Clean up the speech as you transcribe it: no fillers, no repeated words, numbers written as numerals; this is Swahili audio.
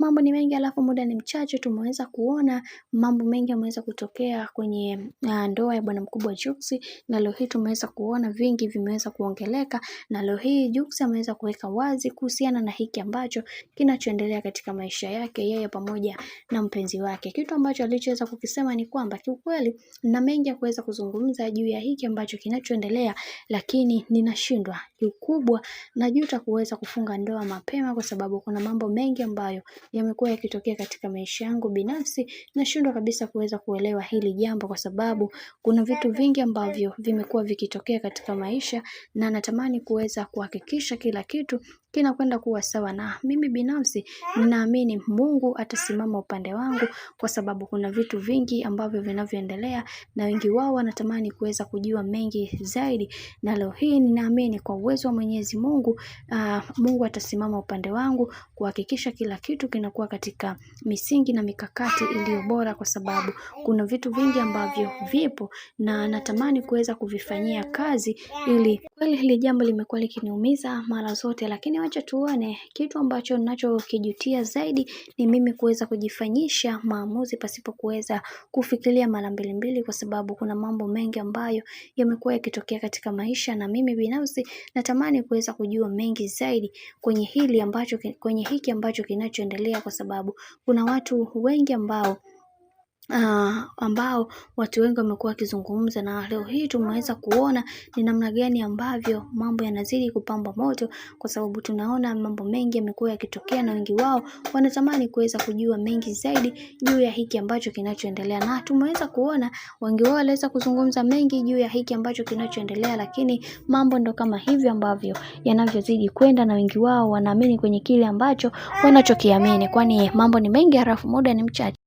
mambo ni mengi alafu muda ni mchache. Tumeweza kuona mambo mengi yameweza kutokea kwenye ndoa ya bwana mkubwa Jux, na leo hii tumeweza kuona vingi vimeweza kuongeleka, na leo hii Jux ameweza kuweka wazi kuhusiana na hiki ambacho kinachoendelea katika maisha yake yeye pamoja na mpenzi wake. Kitu ambacho alichoweza kukisema ni kwamba kiukweli na mengi ya kuweza kuzungumza juu ya hiki ambacho kinachoendelea, lakini ninashindwa. Kikubwa najuta kuweza kufunga ndoa mapema kwa sababu kuna mambo mengi ambayo yamekuwa yakitokea katika maisha yangu binafsi. Nashindwa kabisa kuweza kuelewa hili jambo kwa sababu kuna vitu vingi ambavyo vimekuwa vikitokea katika maisha, na natamani kuweza kuhakikisha kila kitu kinakwenda kuwa sawa, na mimi binafsi ninaamini Mungu atasimama upande wangu kwa sababu kuna vitu vingi ambavyo vinavyoendelea na wengi wao wanatamani kuweza kujua mengi zaidi, na leo hii ninaamini kwa uwezo wa Mwenyezi Mungu, Mungu atasimama upande wangu kuhakikisha kila kitu kinakuwa katika misingi na mikakati iliyo bora, kwa sababu kuna vitu vingi ambavyo vipo na natamani kuweza kuvifanyia kazi, ili kweli hili jambo limekuwa likiniumiza mara zote, lakini wacha tuone. Kitu ambacho ninachokijutia zaidi ni mimi kuweza kujifanyisha maamuzi pasipo kuweza kufikiria mara mbili, kwa sababu kuna mambo mengi ambayo yamekuwa yakitokea katika maisha, na mimi binafsi natamani kuweza kujua mengi zaidi kwenye hiki ambacho kinachoendelea, kwa sababu kuna watu wengi ambao watu wengi wamekuwa wakizungumza, na leo hii tumeweza kuona ni namna gani ambavyo mambo yanazidi kupamba moto, kwa sababu tunaona mambo mengi yamekuwa yakitokea na wengi wao wanatamani kuweza kujua mengi zaidi juu ya hiki ambacho kinachoendelea, na tumeweza kuona wengi wao waliweza kuzungumza mengi juu ya hiki ambacho kinachoendelea, lakini mambo ndo kama hivyo ambavyo yanavyozidi kwenda, na wengi wao wanaamini kwenye kile ambacho wanachokiamini, kwani mambo ni mengi halafu muda ni mchache.